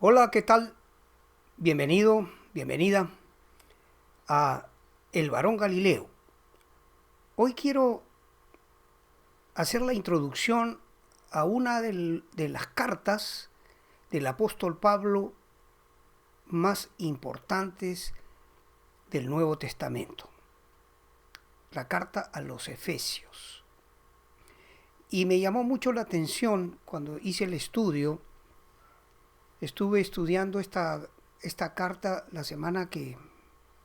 Hola, ¿qué tal? Bienvenido, bienvenida a El Varón Galileo. Hoy quiero hacer la introducción a una de las cartas del apóstol Pablo más importantes del Nuevo Testamento, la carta a los Efesios. Y me llamó mucho la atención cuando hice el estudio. Estuve estudiando esta carta la semana que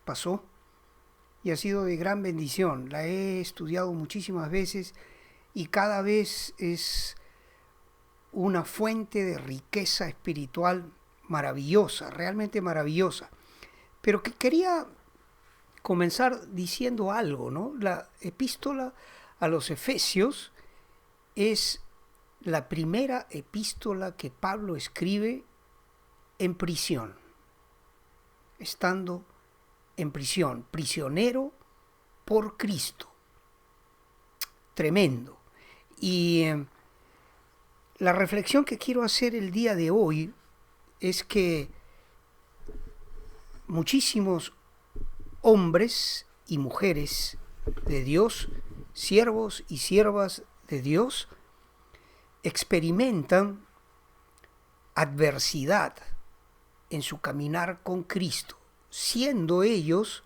pasó y ha sido de gran bendición. La he estudiado muchísimas veces y cada vez es una fuente de riqueza espiritual maravillosa, realmente maravillosa. Pero que quería comenzar diciendo algo, ¿no? La epístola a los Efesios es la primera epístola que Pablo escribe en prisión, estando en prisión, prisionero por Cristo. Tremendo. Y la reflexión que quiero hacer el día de hoy es que muchísimos hombres y mujeres de Dios, siervos y siervas de Dios, experimentan adversidad en su caminar con Cristo, siendo ellos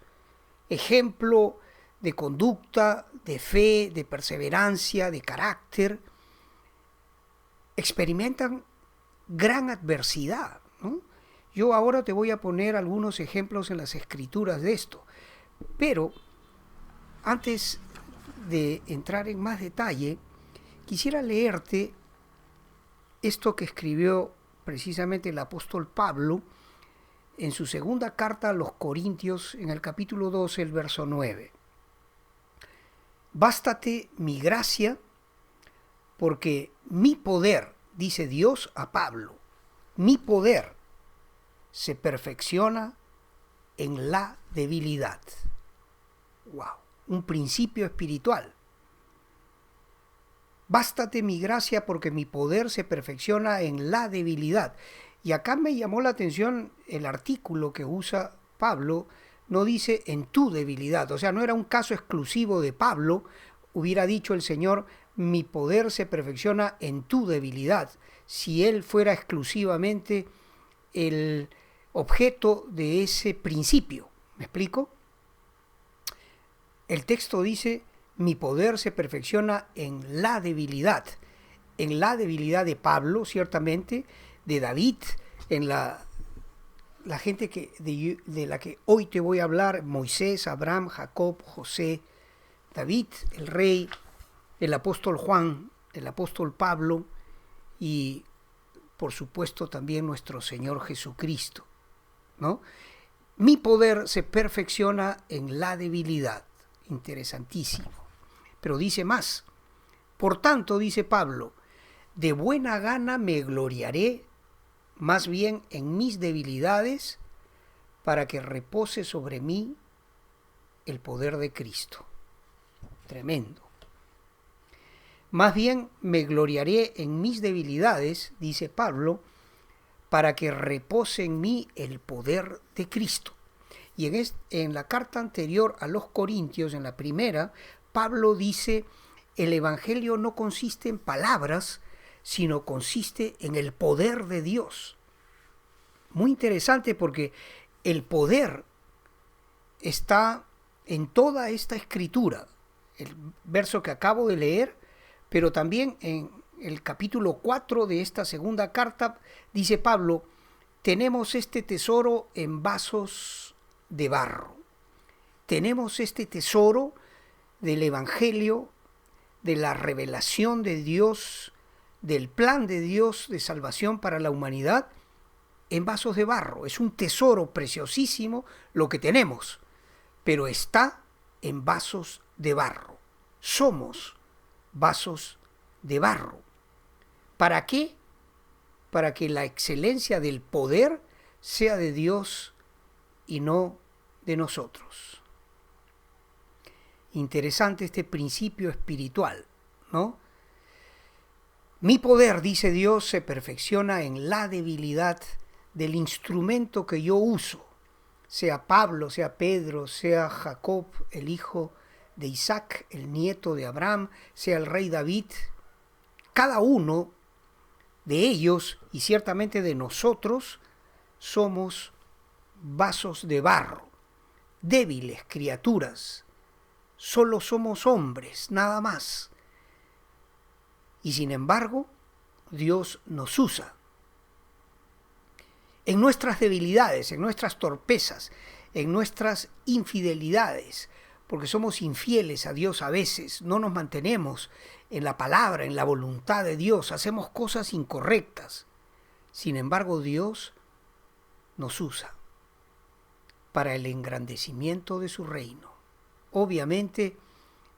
ejemplo de conducta, de fe, de perseverancia, de carácter. Experimentan gran adversidad, ¿no? Yo ahora te voy a poner algunos ejemplos en las Escrituras de esto, pero antes de entrar en más detalle, quisiera leerte esto que escribió precisamente el apóstol Pablo en su segunda carta a los Corintios, en el capítulo 12, el verso 9. Bástate mi gracia, porque mi poder, dice Dios a Pablo, mi poder se perfecciona en la debilidad. ¡Wow! Un principio espiritual. Bástate mi gracia porque mi poder se perfecciona en la debilidad. Y acá me llamó la atención el artículo que usa Pablo, no dice en tu debilidad, o sea, no era un caso exclusivo de Pablo, hubiera dicho el Señor, mi poder se perfecciona en tu debilidad, si él fuera exclusivamente el objeto de ese principio. ¿Me explico? El texto dice, mi poder se perfecciona en la debilidad de Pablo, ciertamente, de David, en la gente de la que hoy te voy a hablar, Moisés, Abraham, Jacob, José, David, el rey, el apóstol Juan, el apóstol Pablo y, por supuesto, también nuestro Señor Jesucristo, ¿no? Mi poder se perfecciona en la debilidad. Interesantísimo. Pero dice más. Por tanto, dice Pablo, de buena gana me gloriaré más bien en mis debilidades para que repose sobre mí el poder de Cristo. Tremendo. Más bien me gloriaré en mis debilidades, dice Pablo, para que repose en mí el poder de Cristo. Y en la carta anterior a los Corintios, en la primera, Pablo dice, el Evangelio no consiste en palabras, sino consiste en el poder de Dios. Muy interesante porque el poder está en toda esta escritura, el verso que acabo de leer, pero también en el capítulo 4 de esta segunda carta, dice Pablo, tenemos este tesoro en vasos de barro. Tenemos este tesoro del Evangelio, de la revelación de Dios, del plan de Dios de salvación para la humanidad, en vasos de barro. Es un tesoro preciosísimo lo que tenemos, pero está en vasos de barro. Somos vasos de barro. ¿Para qué? Para que la excelencia del poder sea de Dios y no de nosotros. Interesante este principio espiritual, ¿no? Mi poder, dice Dios, se perfecciona en la debilidad del instrumento que yo uso, sea Pablo, sea Pedro, sea Jacob, el hijo de Isaac, el nieto de Abraham, sea el rey David, cada uno de ellos y ciertamente de nosotros somos vasos de barro, débiles criaturas, solo somos hombres, nada más. Y sin embargo, Dios nos usa. En nuestras debilidades, en nuestras torpezas, en nuestras infidelidades, porque somos infieles a Dios a veces, no nos mantenemos en la palabra, en la voluntad de Dios, hacemos cosas incorrectas. Sin embargo, Dios nos usa para el engrandecimiento de su reino. Obviamente,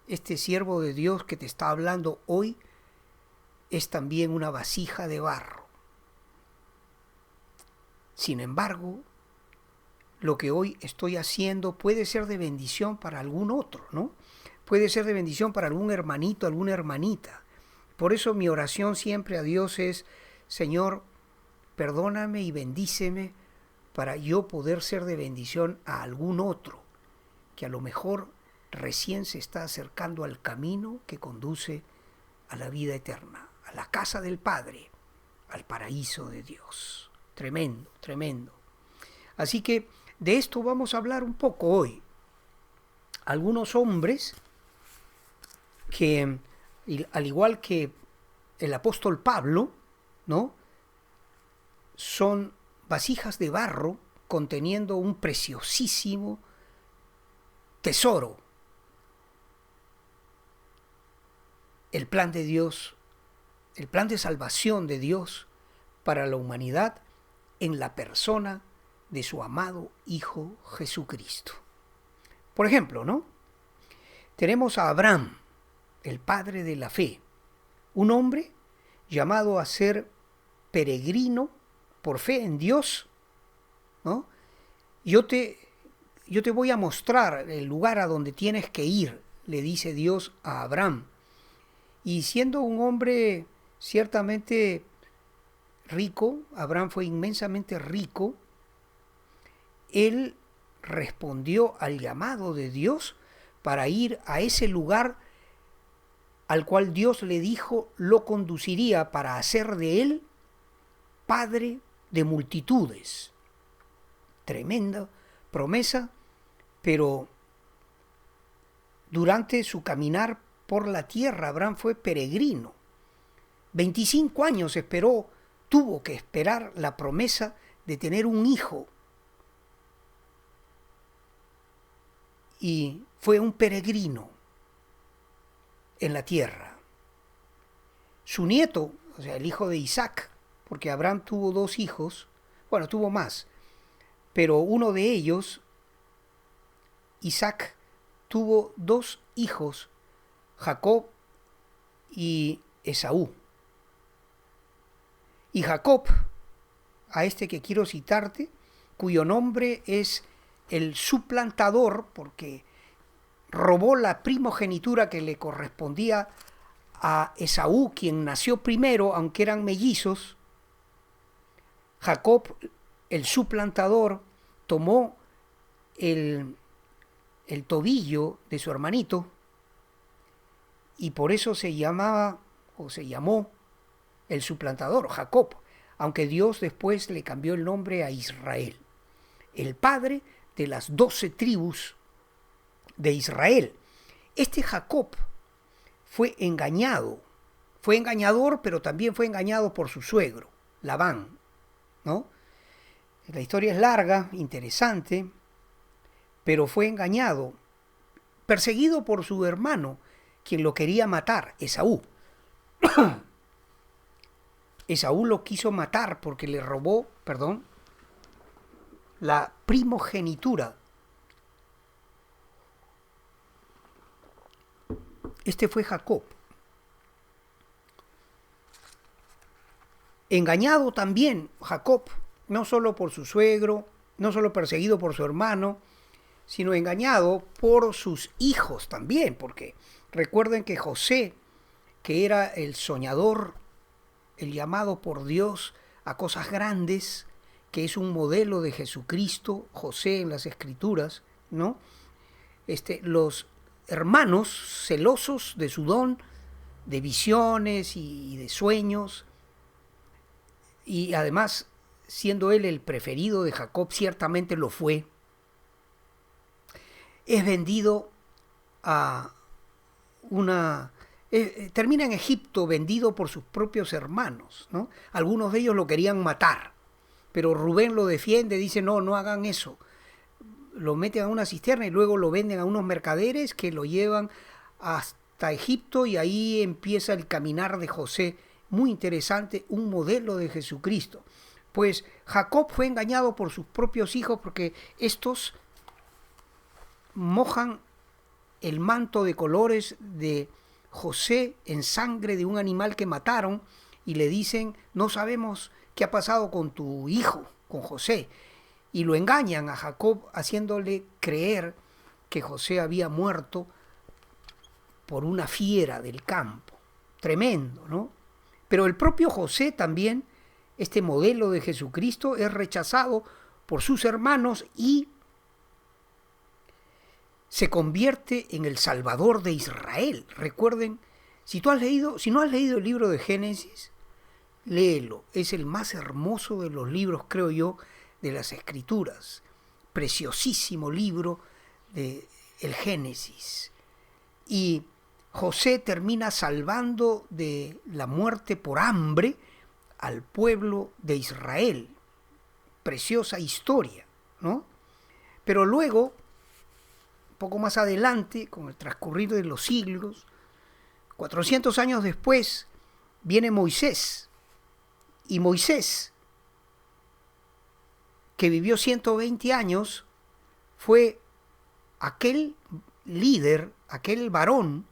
este siervo de Dios que te está hablando hoy es también una vasija de barro. Sin embargo, lo que hoy estoy haciendo puede ser de bendición para algún otro, ¿no? Puede ser de bendición para algún hermanito, alguna hermanita. Por eso mi oración siempre a Dios es: Señor, perdóname y bendíceme para yo poder ser de bendición a algún otro que a lo mejor recién se está acercando al camino que conduce a la vida eterna, a la casa del Padre, al paraíso de Dios. Tremendo, tremendo. Así que de esto vamos a hablar un poco hoy. Algunos hombres que, al igual que el apóstol Pablo, ¿no?, son vasijas de barro conteniendo un preciosísimo tesoro. El plan de Dios, el plan de salvación de Dios para la humanidad en la persona de su amado Hijo Jesucristo. Por ejemplo, ¿no?, tenemos a Abraham, el padre de la fe, un hombre llamado a ser peregrino por fe en Dios, ¿no? Yo te voy a mostrar el lugar a donde tienes que ir, le dice Dios a Abraham. Y siendo un hombre ciertamente rico, Abraham fue inmensamente rico, él respondió al llamado de Dios para ir a ese lugar al cual Dios le dijo lo conduciría para hacer de él padre de multitudes. Tremenda promesa, pero durante su caminar por la tierra, Abraham fue peregrino. 25 años tuvo que esperar la promesa de tener un hijo. Y fue un peregrino en la tierra. Su nieto, o sea, el hijo de Isaac, porque Abraham tuvo 2 hijos, bueno, tuvo más, pero uno de ellos, Isaac, tuvo 2 hijos, Jacob y Esaú. Y Jacob, a este que quiero citarte, cuyo nombre es el suplantador, porque robó la primogenitura que le correspondía a Esaú, quien nació primero, aunque eran mellizos. Jacob, el suplantador, tomó el tobillo de su hermanito y por eso se llamaba o se llamó el suplantador, Jacob, aunque Dios después le cambió el nombre a Israel, el padre de las 12 tribus de Israel. Este Jacob fue engañador, pero también fue engañado por su suegro, Labán, ¿no? La historia es larga, interesante, pero fue engañado, perseguido por su hermano, quien lo quería matar, Esaú. Esaú lo quiso matar porque le robó, la primogenitura. Este fue Jacob. Engañado también Jacob, no solo por su suegro, no solo perseguido por su hermano, sino engañado por sus hijos también, porque recuerden que José, que era el soñador, el llamado por Dios a cosas grandes, que es un modelo de Jesucristo, José en las Escrituras, ¿no? Los hermanos celosos de su don, de visiones y de sueños, y además, siendo él el preferido de Jacob, ciertamente lo fue, es vendido a termina en Egipto vendido por sus propios hermanos, ¿no? Algunos de ellos lo querían matar, pero Rubén lo defiende, dice, no, no hagan eso. Lo meten a una cisterna y luego lo venden a unos mercaderes que lo llevan hasta Egipto, y ahí empieza el caminar de José, muy interesante, un modelo de Jesucristo. Pues Jacob fue engañado por sus propios hijos porque estos mojan el manto de colores de José en sangre de un animal que mataron y le dicen, no sabemos qué ha pasado con tu hijo, con José. Y lo engañan a Jacob haciéndole creer que José había muerto por una fiera del campo. Tremendo, ¿no? Pero el propio José también, este modelo de Jesucristo, es rechazado por sus hermanos y se convierte en el Salvador de Israel. Recuerden, si no has leído el libro de Génesis, léelo. Es el más hermoso de los libros, creo yo, de las Escrituras. Preciosísimo libro de el Génesis. Y José termina salvando de la muerte por hambre al pueblo de Israel. Preciosa historia, ¿no? Pero luego, poco más adelante, con el transcurrir de los siglos, 400 años después, viene Moisés. Y Moisés, que vivió 120 años, fue aquel líder, aquel varón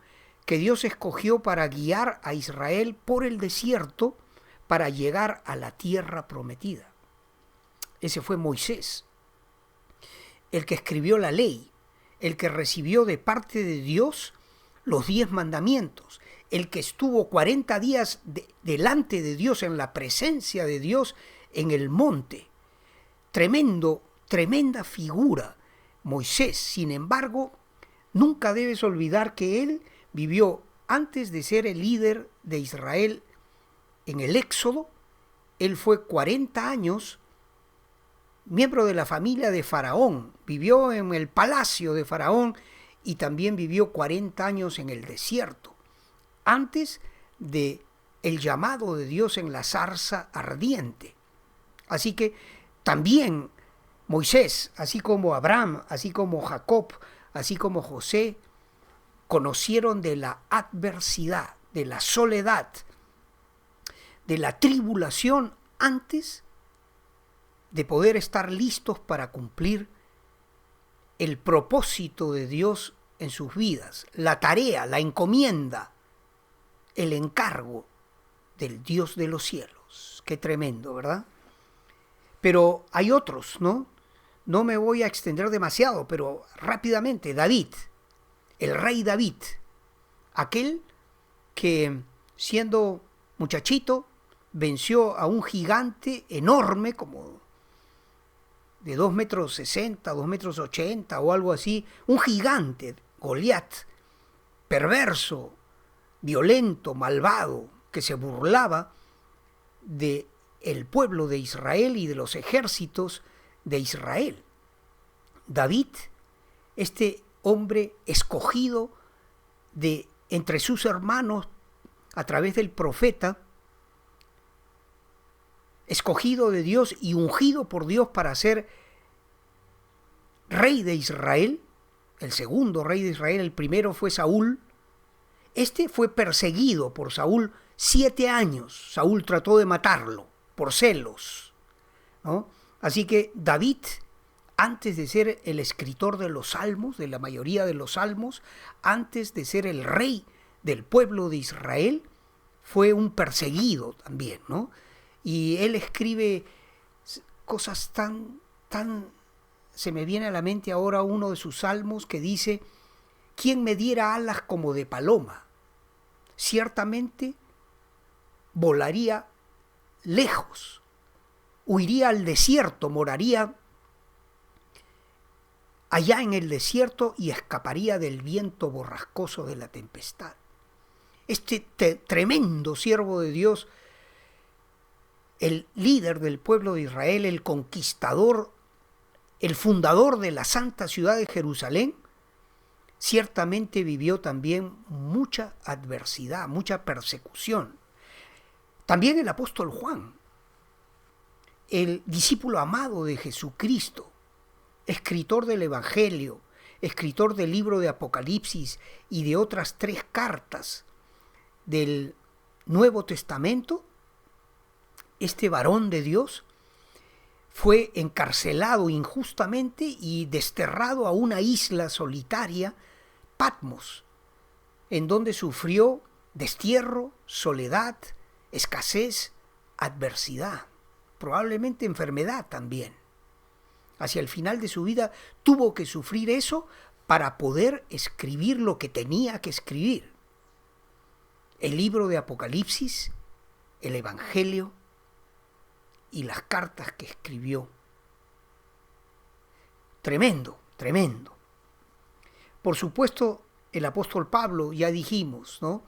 que Dios escogió para guiar a Israel por el desierto para llegar a la tierra prometida. Ese fue Moisés, el que escribió la ley, el que recibió de parte de Dios los 10 mandamientos, el que estuvo 40 días delante de Dios, en la presencia de Dios, en el monte. Tremenda figura, Moisés. Sin embargo, nunca debes olvidar que él vivió, antes de ser el líder de Israel en el Éxodo, él fue 40 años miembro de la familia de Faraón, vivió en el palacio de Faraón y también vivió 40 años en el desierto, antes de el llamado de Dios en la zarza ardiente. Así que también Moisés, así como Abraham, así como Jacob, así como José, conocieron de la adversidad, de la soledad, de la tribulación antes de poder estar listos para cumplir el propósito de Dios en sus vidas, la tarea, la encomienda, el encargo del Dios de los cielos. Qué tremendo, ¿verdad? Pero hay otros, ¿no? No me voy a extender demasiado, pero rápidamente, David, el rey David, aquel que siendo muchachito venció a un gigante enorme como de 2,60 metros, 2,80 metros o algo así, un gigante, Goliat, perverso, violento, malvado, que se burlaba de el pueblo de Israel y de los ejércitos de Israel. David, este hombre escogido de entre sus hermanos a través del profeta, escogido de Dios y ungido por Dios para ser rey de Israel, el segundo rey de Israel, el primero fue Saúl. Este fue perseguido por Saúl 7 años. Saúl trató de matarlo por celos, ¿no? Así que David, antes de ser el escritor de los salmos, de la mayoría de los salmos, antes de ser el rey del pueblo de Israel, fue un perseguido también, ¿no? Y él escribe cosas tan, se me viene a la mente ahora uno de sus salmos que dice, ¿quién me diera alas como de paloma? Ciertamente volaría lejos. huiría al desierto, moraría allá en el desierto y escaparía del viento borrascoso de la tempestad. Este tremendo siervo de Dios, el líder del pueblo de Israel, el conquistador, el fundador de la santa ciudad de Jerusalén, ciertamente vivió también mucha adversidad, mucha persecución. También el apóstol Juan, el discípulo amado de Jesucristo, escritor del Evangelio, escritor del libro de Apocalipsis y de otras 3 cartas del Nuevo Testamento, este varón de Dios fue encarcelado injustamente y desterrado a una isla solitaria, Patmos, en donde sufrió destierro, soledad, escasez, adversidad, probablemente enfermedad también. Hacia el final de su vida tuvo que sufrir eso para poder escribir lo que tenía que escribir. El libro de Apocalipsis, el Evangelio y las cartas que escribió. Tremendo, tremendo. Por supuesto, el apóstol Pablo, ya dijimos, ¿no?,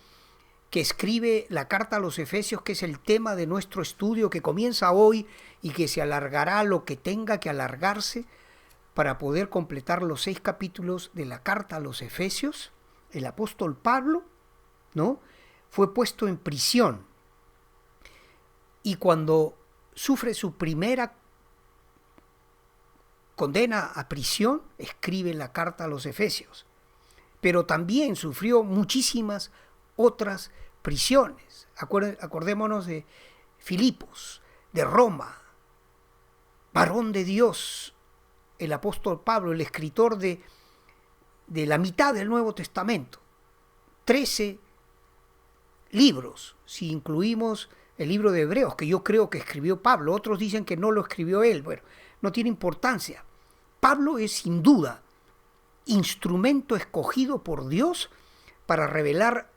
que escribe la carta a los Efesios, que es el tema de nuestro estudio, que comienza hoy y que se alargará lo que tenga que alargarse para poder completar los 6 capítulos de la carta a los Efesios. El apóstol Pablo, ¿no?, fue puesto en prisión y cuando sufre su primera condena a prisión, escribe la carta a los Efesios. Pero también sufrió muchísimas otras prisiones. Acordémonos de Filipos, de Roma, varón de Dios, el apóstol Pablo, el escritor de la mitad del Nuevo Testamento. 13 libros, si incluimos el libro de Hebreos, que yo creo que escribió Pablo. Otros dicen que no lo escribió él. Bueno, no tiene importancia. Pablo es sin duda instrumento escogido por Dios para revelar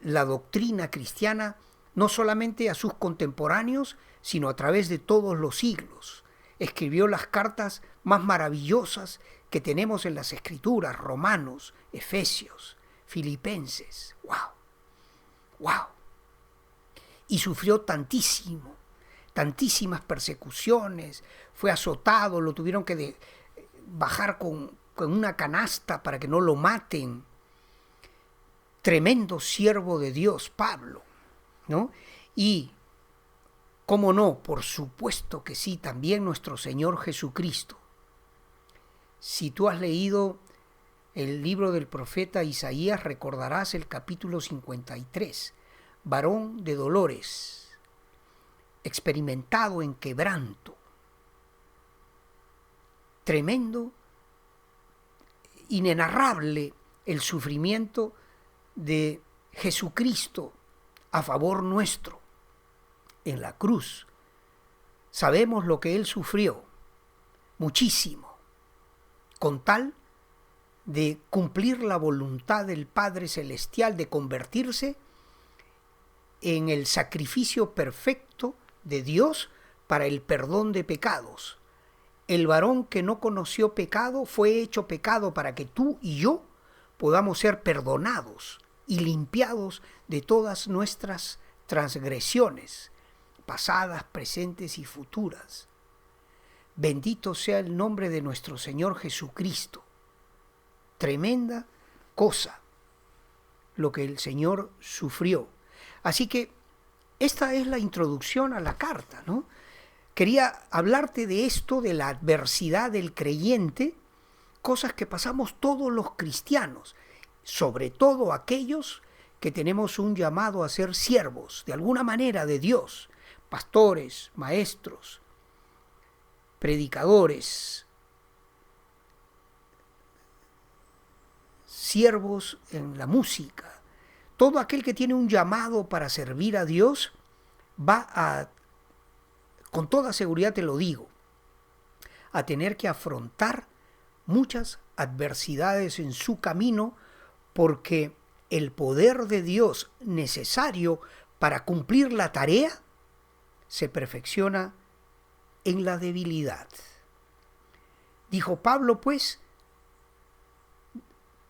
la doctrina cristiana no solamente a sus contemporáneos, sino a través de todos los siglos. Escribió las cartas más maravillosas que tenemos en las Escrituras: Romanos, Efesios, Filipenses. ¡Wow! ¡Wow! Y sufrió tantísimo, tantísimas persecuciones, fue azotado, lo tuvieron que bajar con una canasta para que no lo maten. Tremendo siervo de Dios, Pablo, ¿no? Y, ¿cómo no? Por supuesto que sí, también nuestro Señor Jesucristo. Si tú has leído el libro del profeta Isaías, recordarás el capítulo 53, varón de dolores, experimentado en quebranto. Tremendo, inenarrable el sufrimiento de Jesucristo a favor nuestro en la cruz. Sabemos lo que Él sufrió, muchísimo, con tal de cumplir la voluntad del Padre Celestial, de convertirse en el sacrificio perfecto de Dios para el perdón de pecados. El varón que no conoció pecado fue hecho pecado para que tú y yo podamos ser perdonados y limpiados de todas nuestras transgresiones, pasadas, presentes y futuras. Bendito sea el nombre de nuestro Señor Jesucristo. Tremenda cosa lo que el Señor sufrió. Así que esta es la introducción a la carta, ¿no? Quería hablarte de esto, de la adversidad del creyente, cosas que pasamos todos los cristianos, sobre todo aquellos que tenemos un llamado a ser siervos, de alguna manera, de Dios, pastores, maestros, predicadores, siervos en la música. Todo aquel que tiene un llamado para servir a Dios va a, con toda seguridad te lo digo, a tener que afrontar muchas adversidades en su camino, porque el poder de Dios necesario para cumplir la tarea se perfecciona en la debilidad. Dijo Pablo, pues,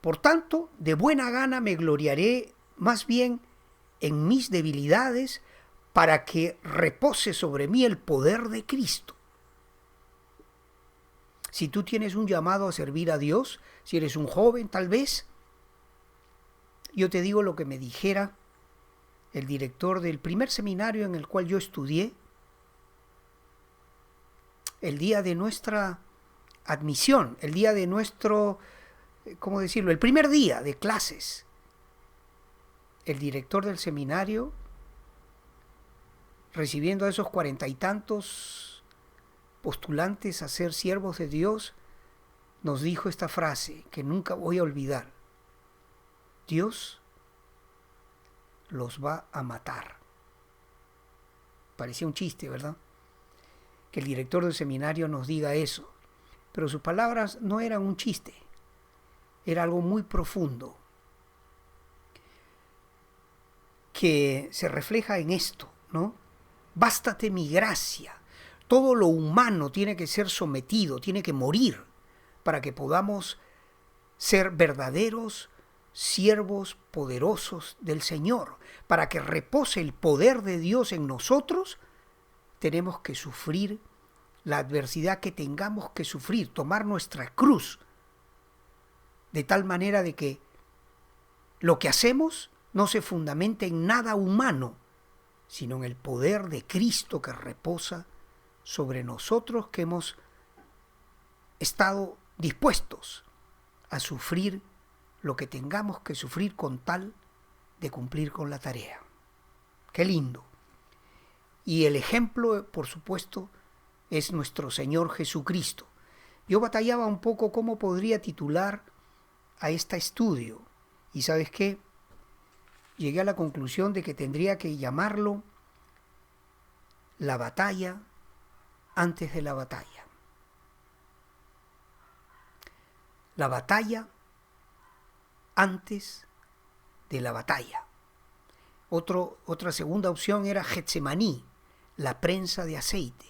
por tanto, de buena gana me gloriaré más bien en mis debilidades, para que repose sobre mí el poder de Cristo. Si tú tienes un llamado a servir a Dios, si eres un joven tal vez, yo te digo lo que me dijera el director del primer seminario en el cual yo estudié, el día de nuestra admisión, el día de nuestro, ¿cómo decirlo?, el primer día de clases. El director del seminario, recibiendo a esos 40 y tantos postulantes a ser siervos de Dios, nos dijo esta frase que nunca voy a olvidar: Dios los va a matar. Parecía un chiste, ¿verdad? Que el director del seminario nos diga eso, pero sus palabras no eran un chiste, era algo muy profundo, que se refleja en esto, ¿no? Bástate mi gracia. Todo lo humano tiene que ser sometido, tiene que morir, para que podamos ser verdaderos siervos poderosos del Señor. Para que repose el poder de Dios en nosotros, tenemos que sufrir la adversidad que tengamos que sufrir, tomar nuestra cruz, de tal manera de que lo que hacemos no se fundamenta en nada humano, sino en el poder de Cristo que reposa sobre nosotros, que hemos estado dispuestos a sufrir lo que tengamos que sufrir con tal de cumplir con la tarea. ¡Qué lindo! Y el ejemplo, por supuesto, es nuestro Señor Jesucristo. Yo batallaba un poco cómo podría titular a este estudio. ¿Y sabes qué? Llegué a la conclusión de que tendría que llamarlo La batalla antes de la batalla. La batalla antes de la batalla. Otra segunda opción era Getsemaní, la prensa de aceite.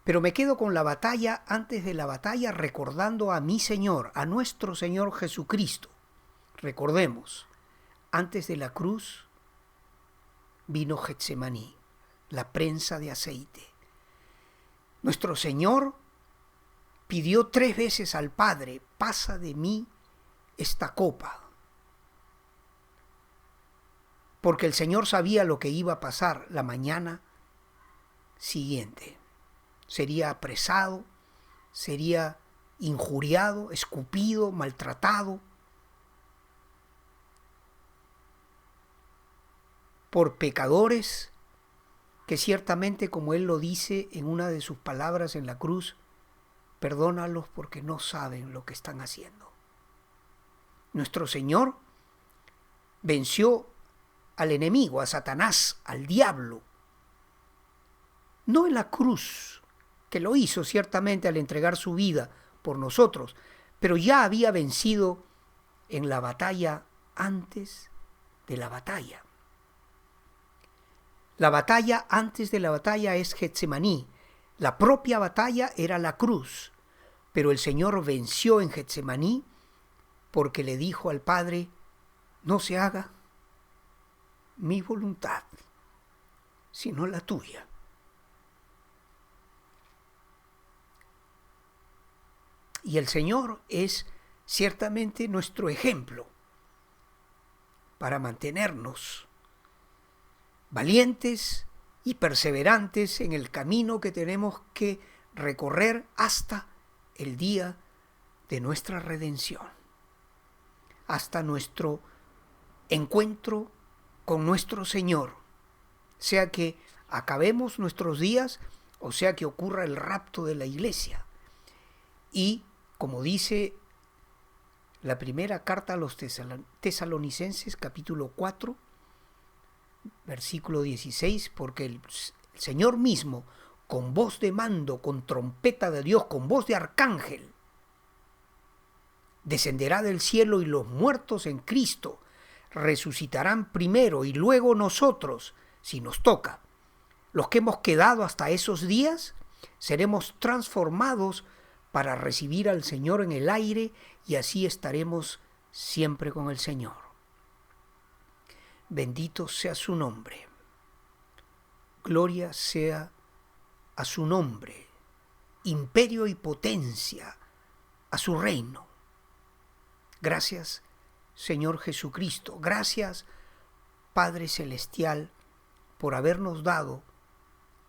Pero me quedo con la batalla antes de la batalla, recordando a mi Señor, a nuestro Señor Jesucristo. Recordemos, antes de la cruz vino Getsemaní, la prensa de aceite. Nuestro Señor pidió 3 veces al Padre: pasa de mí esta copa. Porque el Señor sabía lo que iba a pasar la mañana siguiente. Sería apresado, sería injuriado, escupido, maltratado por pecadores que ciertamente, como Él lo dice en una de sus palabras en la cruz, perdónalos porque no saben lo que están haciendo. Nuestro Señor venció al enemigo, a Satanás, al diablo, no en la cruz, que lo hizo ciertamente al entregar su vida por nosotros, pero ya había vencido en la batalla antes de la batalla. La batalla antes de la batalla es Getsemaní. La propia batalla era la cruz, pero el Señor venció en Getsemaní porque le dijo al Padre: no se haga mi voluntad, sino la tuya. Y el Señor es ciertamente nuestro ejemplo para mantenernos valientes y perseverantes en el camino que tenemos que recorrer hasta el día de nuestra redención, hasta nuestro encuentro con nuestro Señor, sea que acabemos nuestros días o sea que ocurra el rapto de la iglesia. Y como dice la primera carta a los Tesalonicenses, capítulo 4, versículo 16, porque el Señor mismo, con voz de mando, con trompeta de Dios, con voz de arcángel, descenderá del cielo, y los muertos en Cristo resucitarán primero, y luego nosotros, si nos toca, los que hemos quedado hasta esos días, seremos transformados para recibir al Señor en el aire y así estaremos siempre con el Señor. Bendito sea su nombre. Gloria sea a su nombre. Imperio y potencia a su reino. Gracias, Señor Jesucristo. Gracias, Padre Celestial, por habernos dado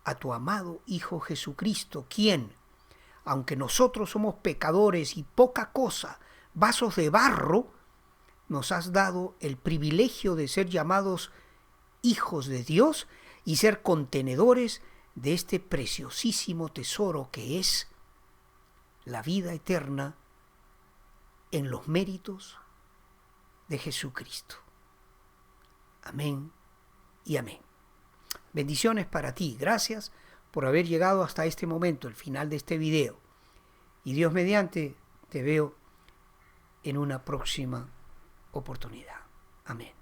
a tu amado Hijo Jesucristo, quien, aunque nosotros somos pecadores y poca cosa, vasos de barro, nos has dado el privilegio de ser llamados hijos de Dios y ser contenedores de este preciosísimo tesoro que es la vida eterna en los méritos de Jesucristo. Amén y amén. Bendiciones para ti. Gracias por haber llegado hasta este momento, el final de este video. Y Dios mediante, te veo en una próxima oportunidad. Amén.